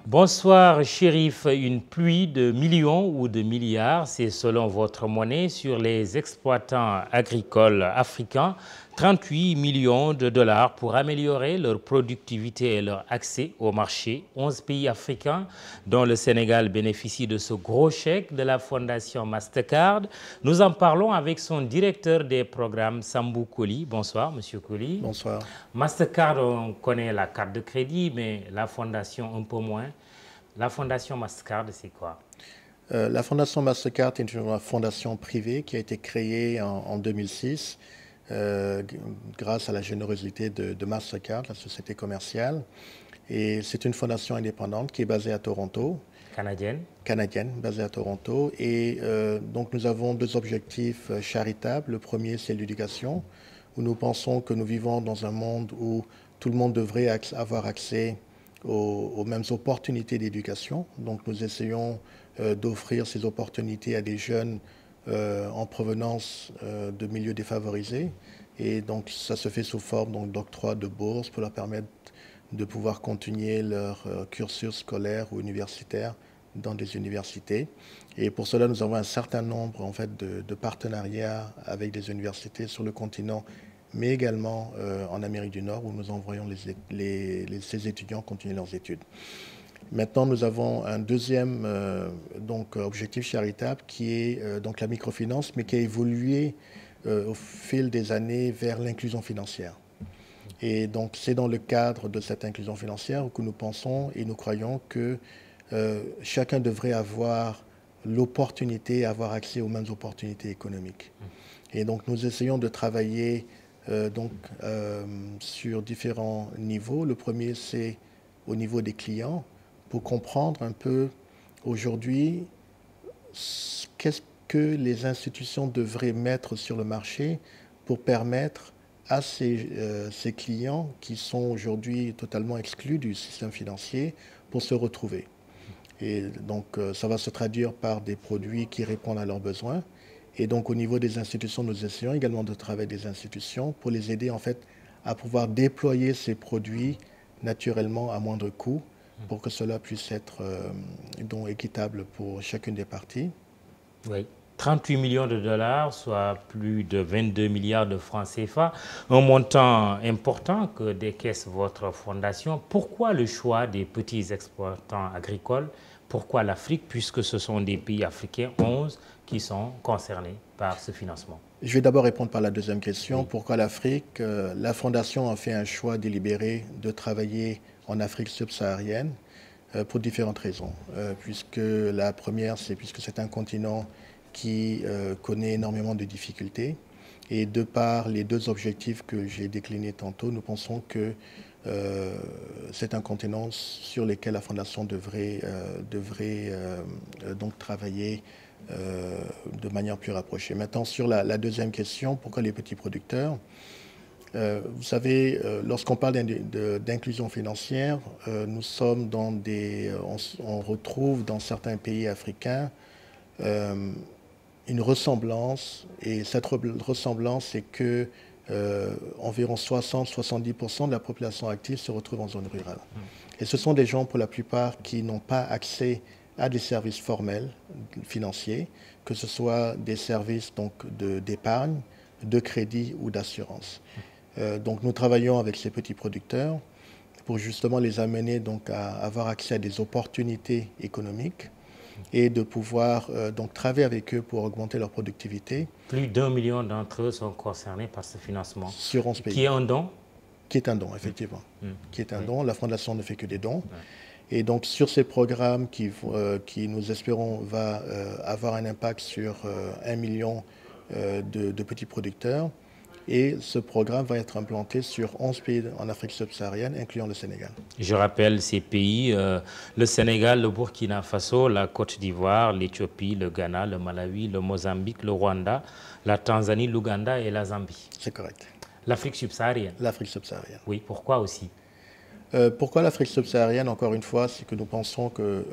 Bonsoir, Chérif. Une pluie de millions ou de milliards, c'est selon votre monnaie, sur les exploitants agricoles africains. 38 millions de dollars pour améliorer leur productivité et leur accès au marché. 11 pays africains, dont le Sénégal, bénéficient de ce gros chèque de la Fondation Mastercard. Nous en parlons avec son directeur des programmes, Sambou Koli. Bonsoir, Monsieur Koli. Bonsoir. Mastercard, on connaît la carte de crédit, mais la Fondation un peu moins. La Fondation Mastercard, c'est quoi? La Fondation Mastercard est une fondation privée qui a été créée en 2006 grâce à la générosité de Mastercard, la société commerciale. Et c'est une fondation indépendante qui est basée à Toronto. Canadienne. Basée à Toronto. Et donc nous avons deux objectifs charitables. Le premier, c'est l'éducation, où nous pensons que nous vivons dans un monde où tout le monde devrait avoir accès aux mêmes opportunités d'éducation. Donc nous essayons d'offrir ces opportunités à des jeunes en provenance de milieux défavorisés. Et donc ça se fait sous forme d'octroi de bourses pour leur permettre de pouvoir continuer leur cursus scolaire ou universitaire dans des universités. Et pour cela, nous avons un certain nombre en fait, de partenariats avec des universités sur le continent, mais également en Amérique du Nord, où nous envoyons ces étudiants continuer leurs études. Maintenant, nous avons un deuxième objectif charitable qui est donc la microfinance, mais qui a évolué au fil des années vers l'inclusion financière. Et donc, c'est dans le cadre de cette inclusion financière que nous pensons et nous croyons que chacun devrait avoir l'opportunité, avoir accès aux mêmes opportunités économiques. Et donc, nous essayons de travailler sur différents niveaux. Le premier, c'est au niveau des clients, pour comprendre un peu aujourd'hui qu'est-ce que les institutions devraient mettre sur le marché pour permettre à ces clients qui sont aujourd'hui totalement exclus du système financier pour se retrouver. Et donc, ça va se traduire par des produits qui répondent à leurs besoins. Et donc, au niveau des institutions, nous essayons également de travailler des institutions pour les aider, en fait, à pouvoir déployer ces produits naturellement à moindre coût pour que cela puisse être équitable pour chacune des parties. Oui. 38 millions de dollars, soit plus de 22 milliards de francs CFA, un montant important que décaisse votre fondation. Pourquoi le choix des petits exploitants agricoles? Pourquoi l'Afrique, puisque ce sont des pays africains, 11, qui sont concernés par ce financement? Je vais d'abord répondre par la deuxième question. Oui. Pourquoi l'Afrique? La Fondation a fait un choix délibéré de travailler en Afrique subsaharienne pour différentes raisons. Puisque la première, c'est puisque c'est un continent qui connaît énormément de difficultés. Et de par les deux objectifs que j'ai déclinés tantôt, nous pensons que c'est un continent sur lequel la Fondation devrait donc travailler de manière plus rapprochée. Maintenant, sur la deuxième question, pourquoi les petits producteurs? Vous savez, lorsqu'on parle d'inclusion financière, nous sommes on retrouve dans certains pays africains une ressemblance, et cette ressemblance, c'est que environ 60-70% de la population active se retrouve en zone rurale. Et ce sont des gens, pour la plupart, qui n'ont pas accès à des services formels financiers, que ce soit des services d'épargne, de crédit ou d'assurance. Donc nous travaillons avec ces petits producteurs pour justement les amener à avoir accès à des opportunités économiques et de pouvoir travailler avec eux pour augmenter leur productivité. Plus d'1 million d'entre eux sont concernés par ce financement. Sur 11 pays. Qui est un don? Qui est un don, effectivement. Qui est un don. La Fondation ne fait que des dons. Et donc, sur ces programmes qui nous espérons, va avoir un impact sur 1 million de petits producteurs. Et ce programme va être implanté sur 11 pays en Afrique subsaharienne, incluant le Sénégal. Je rappelle ces pays, le Sénégal, le Burkina Faso, la Côte d'Ivoire, l'Éthiopie, le Ghana, le Malawi, le Mozambique, le Rwanda, la Tanzanie, l'Ouganda et la Zambie. C'est correct. L'Afrique subsaharienne? L'Afrique subsaharienne. Oui, pourquoi aussi? Pourquoi l'Afrique subsaharienne? Encore une fois, c'est que nous pensons que,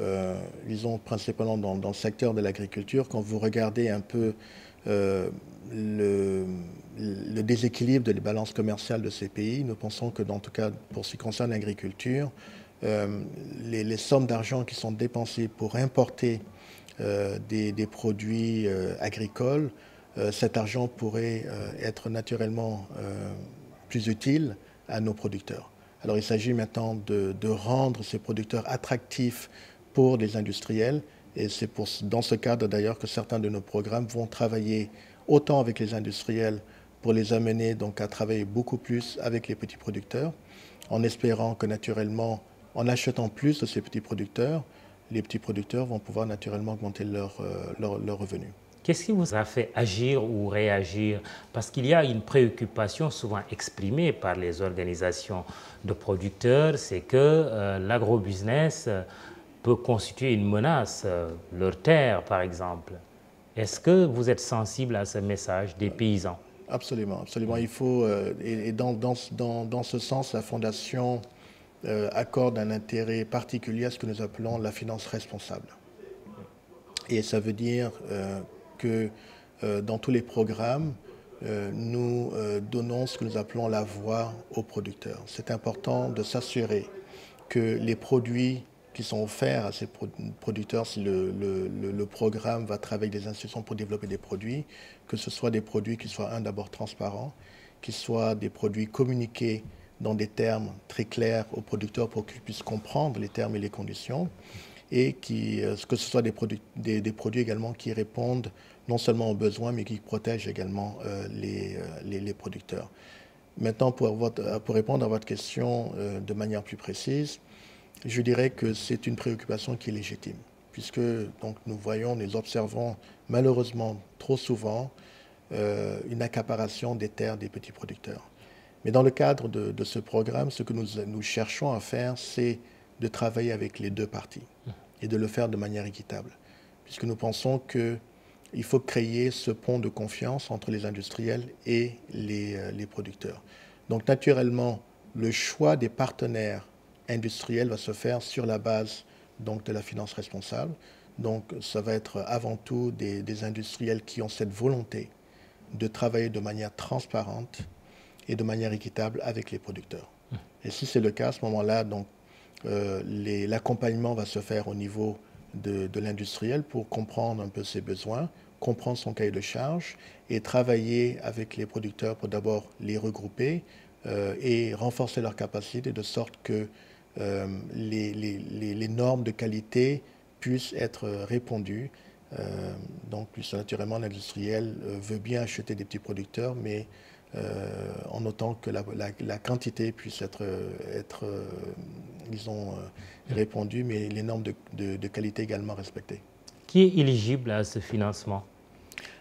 disons principalement dans le secteur de l'agriculture, quand vous regardez un peu le déséquilibre des balances commerciales de ces pays, nous pensons que, en tout cas, pour ce qui concerne l'agriculture, les sommes d'argent qui sont dépensées pour importer des produits agricoles, cet argent pourrait être naturellement plus utile à nos producteurs. Alors il s'agit maintenant de rendre ces producteurs attractifs pour les industriels, et c'est dans ce cadre d'ailleurs que certains de nos programmes vont travailler autant avec les industriels pour les amener donc à travailler beaucoup plus avec les petits producteurs, en espérant que naturellement, en achetant plus de ces petits producteurs, les petits producteurs vont pouvoir naturellement augmenter leurs revenus. Qu'est-ce qui vous a fait agir ou réagir? Parce qu'il y a une préoccupation souvent exprimée par les organisations de producteurs, c'est que l'agrobusiness peut constituer une menace, leur terre par exemple. Est-ce que vous êtes sensible à ce message des paysans? Absolument, absolument. Il faut, et dans ce sens, la Fondation accorde un intérêt particulier à ce que nous appelons la finance responsable. Et ça veut dire que dans tous les programmes, nous donnons ce que nous appelons la voix aux producteurs. C'est important de s'assurer que les produits qui sont offerts à ces producteurs, si le programme va travailler avec des institutions pour développer des produits, que ce soit des produits qui soient, d'abord transparents, qui soient des produits communiqués dans des termes très clairs aux producteurs pour qu'ils puissent comprendre les termes et les conditions, et que ce soit des produits également qui répondent non seulement aux besoins, mais qui protègent également les producteurs. Maintenant, pour répondre à votre question de manière plus précise, je dirais que c'est une préoccupation qui est légitime, puisque donc, nous observons malheureusement trop souvent une accaparation des terres des petits producteurs. Mais dans le cadre de ce programme, ce que nous cherchons à faire, c'est de travailler avec les deux parties et de le faire de manière équitable, puisque nous pensons qu'il faut créer ce pont de confiance entre les industriels et les producteurs. Donc naturellement, le choix des partenaires industriels va se faire sur la base donc, de la finance responsable. Donc ça va être avant tout des industriels qui ont cette volonté de travailler de manière transparente et de manière équitable avec les producteurs. Et si c'est le cas, à ce moment-là, donc l'accompagnement va se faire au niveau de l'industriel pour comprendre un peu ses besoins, comprendre son cahier de charge et travailler avec les producteurs pour d'abord les regrouper et renforcer leurs capacités de sorte que les normes de qualité puissent être répondues. Donc, plus naturellement, l'industriel veut bien acheter des petits producteurs, mais en notant que la quantité puisse être disons, répondue, mais les normes de qualité également respectées. Qui est éligible à ce financement?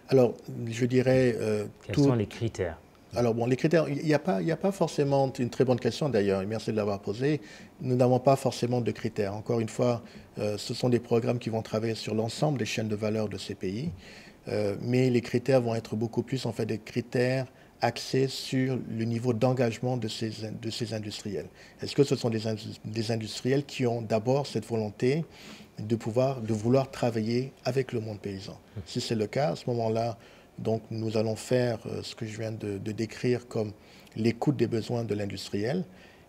Alors, je dirais... Quels sont les critères? Alors bon, les critères, il n'y a pas forcément, une très bonne question d'ailleurs, et merci de l'avoir posée. Nous n'avons pas forcément de critères. Encore une fois, ce sont des programmes qui vont travailler sur l'ensemble des chaînes de valeur de ces pays, mais les critères vont être beaucoup plus en fait des critères axés sur le niveau d'engagement de ces industriels. Est-ce que ce sont des industriels qui ont d'abord cette volonté de vouloir travailler avec le monde paysan? Si c'est le cas, à ce moment-là, donc nous allons faire ce que je viens de décrire comme l'écoute des besoins de l'industriel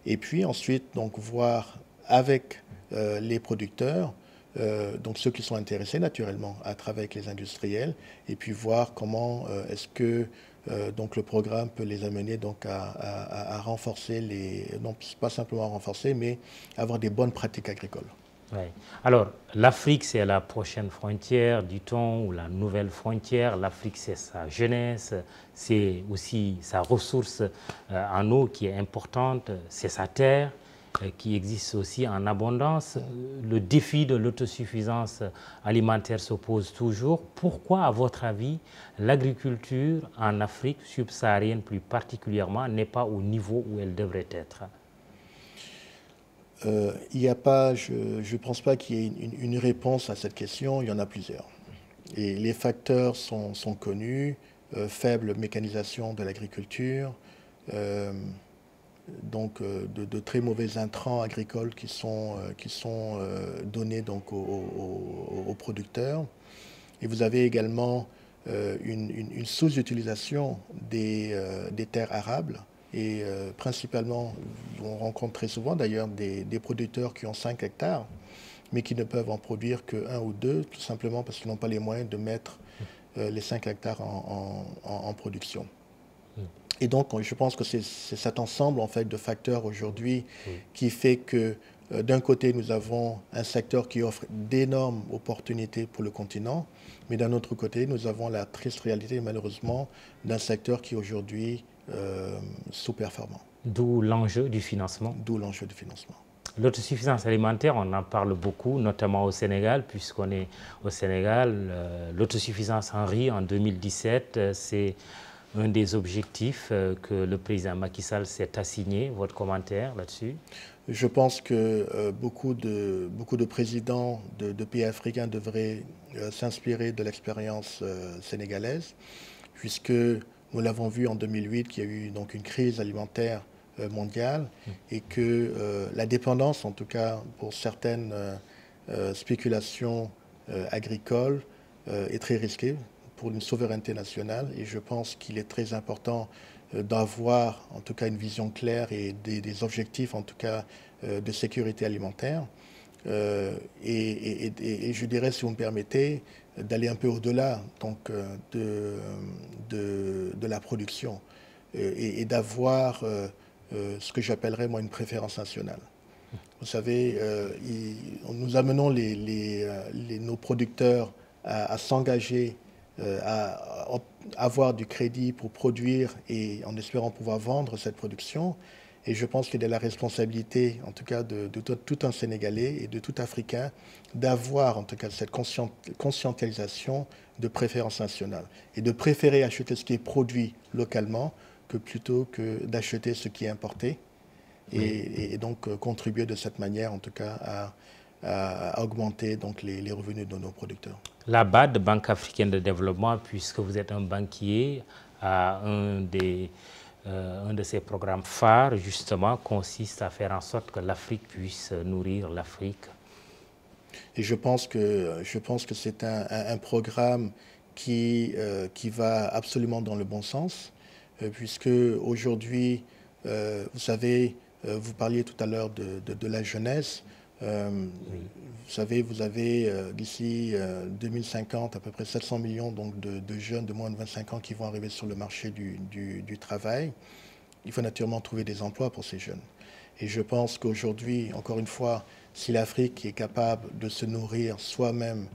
et puis ensuite donc voir avec les producteurs, donc ceux qui sont intéressés naturellement à travailler avec les industriels et puis voir comment est-ce que donc le programme peut les amener donc à renforcer non pas simplement à renforcer mais avoir des bonnes pratiques agricoles. Oui. Alors, l'Afrique, c'est la prochaine frontière, dit-on, ou la nouvelle frontière. L'Afrique, c'est sa jeunesse, c'est aussi sa ressource en eau qui est importante, c'est sa terre qui existe aussi en abondance. Le défi de l'autosuffisance alimentaire se pose toujours. Pourquoi, à votre avis, l'agriculture en Afrique subsaharienne plus particulièrement n'est pas au niveau où elle devrait être? Il n'y a pas, je ne pense pas qu'il y ait une réponse à cette question, il y en a plusieurs. Et les facteurs sont connus, faible mécanisation de l'agriculture, donc de très mauvais intrants agricoles qui sont donnés donc aux producteurs. Et vous avez également une sous-utilisation des terres arables Et principalement, on rencontre très souvent d'ailleurs des producteurs qui ont 5 hectares, mais qui ne peuvent en produire que 1 ou 2, tout simplement parce qu'ils n'ont pas les moyens de mettre les 5 hectares en production. Et donc, je pense que c'est cet ensemble en fait, de facteurs aujourd'hui qui fait que d'un côté, nous avons un secteur qui offre d'énormes opportunités pour le continent, mais d'un autre côté, nous avons la triste réalité, malheureusement, d'un secteur qui est aujourd'hui sous-performant. D'où l'enjeu du financement. D'où l'enjeu du financement. L'autosuffisance alimentaire, on en parle beaucoup, notamment au Sénégal, puisqu'on est au Sénégal. L'autosuffisance en riz en 2017, c'est un des objectifs que le président Macky Sall s'est assigné. Votre commentaire là-dessus? Je pense que beaucoup de présidents de pays africains devraient s'inspirer de l'expérience sénégalaise, puisque nous l'avons vu en 2008 qu'il y a eu donc une crise alimentaire mondiale et que la dépendance, en tout cas pour certaines spéculations agricoles, est très risquée pour une souveraineté nationale. Et je pense qu'il est très important d'avoir en tout cas une vision claire et des objectifs en tout cas de sécurité alimentaire. Et je dirais, si vous me permettez, d'aller un peu au-delà donc, de la production et d'avoir ce que j'appellerais moi une préférence nationale. Vous savez, nous amenons nos producteurs à s'engager, à avoir du crédit pour produire et en espérant pouvoir vendre cette production. Et je pense qu'il est de la responsabilité, en tout cas, de tout un Sénégalais et de tout Africain, d'avoir, en tout cas, cette conscientisation de préférence nationale et de préférer acheter ce qui est produit localement que plutôt que d'acheter ce qui est importé et donc contribuer de cette manière, en tout cas, à augmenter donc, les revenus de nos producteurs. La BAD, Banque africaine de développement, puisque vous êtes un banquier, a un de ses programmes phares, justement, consiste à faire en sorte que l'Afrique puisse nourrir l'Afrique. Et je pense que c'est un programme qui va absolument dans le bon sens, puisque aujourd'hui, vous savez, vous parliez tout à l'heure de la jeunesse. Vous savez, vous avez d'ici 2050 à peu près 700 millions donc, de jeunes de moins de 25 ans qui vont arriver sur le marché du travail. Il faut naturellement trouver des emplois pour ces jeunes. Et je pense qu'aujourd'hui, encore une fois, si l'Afrique est capable de se nourrir soi-même,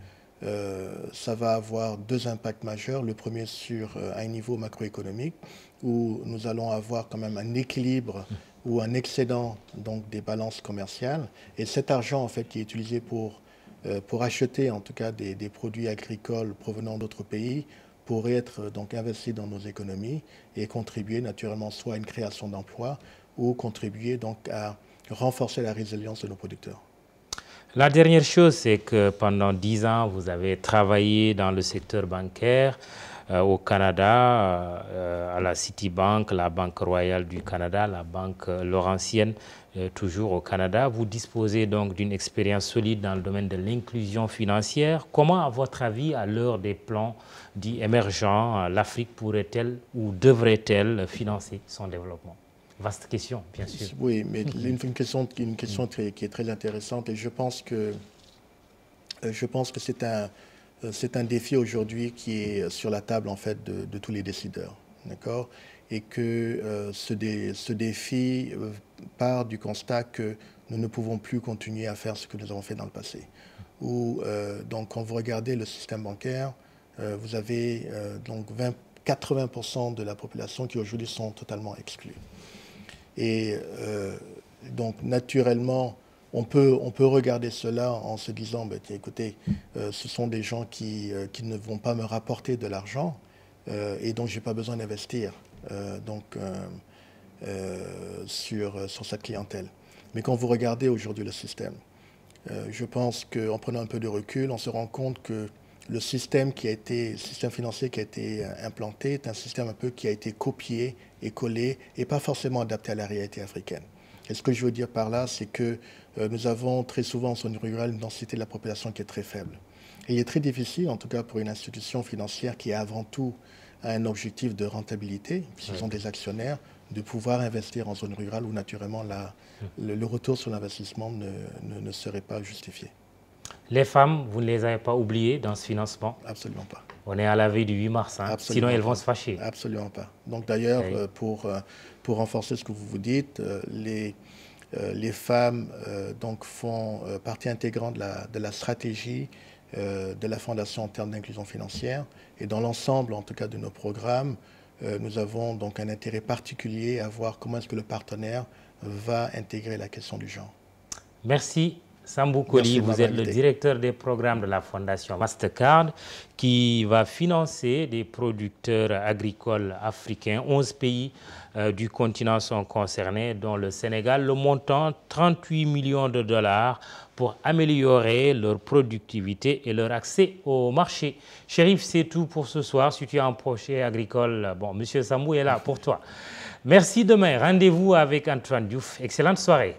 ça va avoir 2 impacts majeurs. Le premier sur un niveau macroéconomique, où nous allons avoir quand même un équilibre ou un excédent donc, des balances commerciales. Et cet argent, en fait, qui est utilisé pour acheter, en tout cas, des produits agricoles provenant d'autres pays, pourrait être donc investi dans nos économies et contribuer naturellement soit à une création d'emplois ou contribuer donc à renforcer la résilience de nos producteurs. La dernière chose, c'est que pendant 10 ans, vous avez travaillé dans le secteur bancaire au Canada, à la Citibank, la Banque royale du Canada, la Banque Laurentienne, toujours au Canada. Vous disposez donc d'une expérience solide dans le domaine de l'inclusion financière. Comment, à votre avis, à l'heure des plans dits émergents, l'Afrique pourrait-elle ou devrait-elle financer son développement? Vaste question, bien sûr. Oui, mais une question qui est très intéressante et je pense que c'est un défi aujourd'hui qui est sur la table en fait de tous les décideurs, d'accord? Et que ce défi part du constat que nous ne pouvons plus continuer à faire ce que nous avons fait dans le passé. Donc quand vous regardez le système bancaire, vous avez donc 80% de la population qui aujourd'hui sont totalement exclus. Et donc naturellement, on peut regarder cela en se disant, bah, écoutez, ce sont des gens qui ne vont pas me rapporter de l'argent et donc je n'ai pas besoin d'investir sur cette clientèle. Mais quand vous regardez aujourd'hui le système, je pense qu'en prenant un peu de recul, on se rend compte que le système financier qui a été implanté est un système un peu qui a été copié et collé et pas forcément adapté à la réalité africaine. Et ce que je veux dire par là, c'est que nous avons très souvent en zone rurale une densité de la population qui est très faible. Et il est très difficile, en tout cas pour une institution financière qui a avant tout un objectif de rentabilité, puisqu'ils sont des actionnaires, de pouvoir investir en zone rurale où naturellement le retour sur l'investissement ne serait pas justifié. Les femmes, vous ne les avez pas oubliées dans ce financement? Absolument pas. On est à la veille du 8 mars, hein? Sinon elles vont se fâcher. Absolument pas. Donc d'ailleurs, oui, pour renforcer ce que vous dites, les femmes donc font partie intégrante de la stratégie de la Fondation en termes d'inclusion financière. Et dans l'ensemble, en tout cas, de nos programmes, nous avons donc un intérêt particulier à voir comment est-ce que le partenaire va intégrer la question du genre. Merci. Sambou Koli, vous êtes le directeur des programmes de la Fondation Mastercard qui va financer des producteurs agricoles africains. 11 pays du continent sont concernés, dont le Sénégal. Le montant, 38 millions de dollars pour améliorer leur productivité et leur accès au marché. Chérif, c'est tout pour ce soir. Si tu as un projet agricole, bon, Monsieur Sambou est là pour toi. Merci demain. Rendez-vous avec Antoine Diouf. Excellente soirée.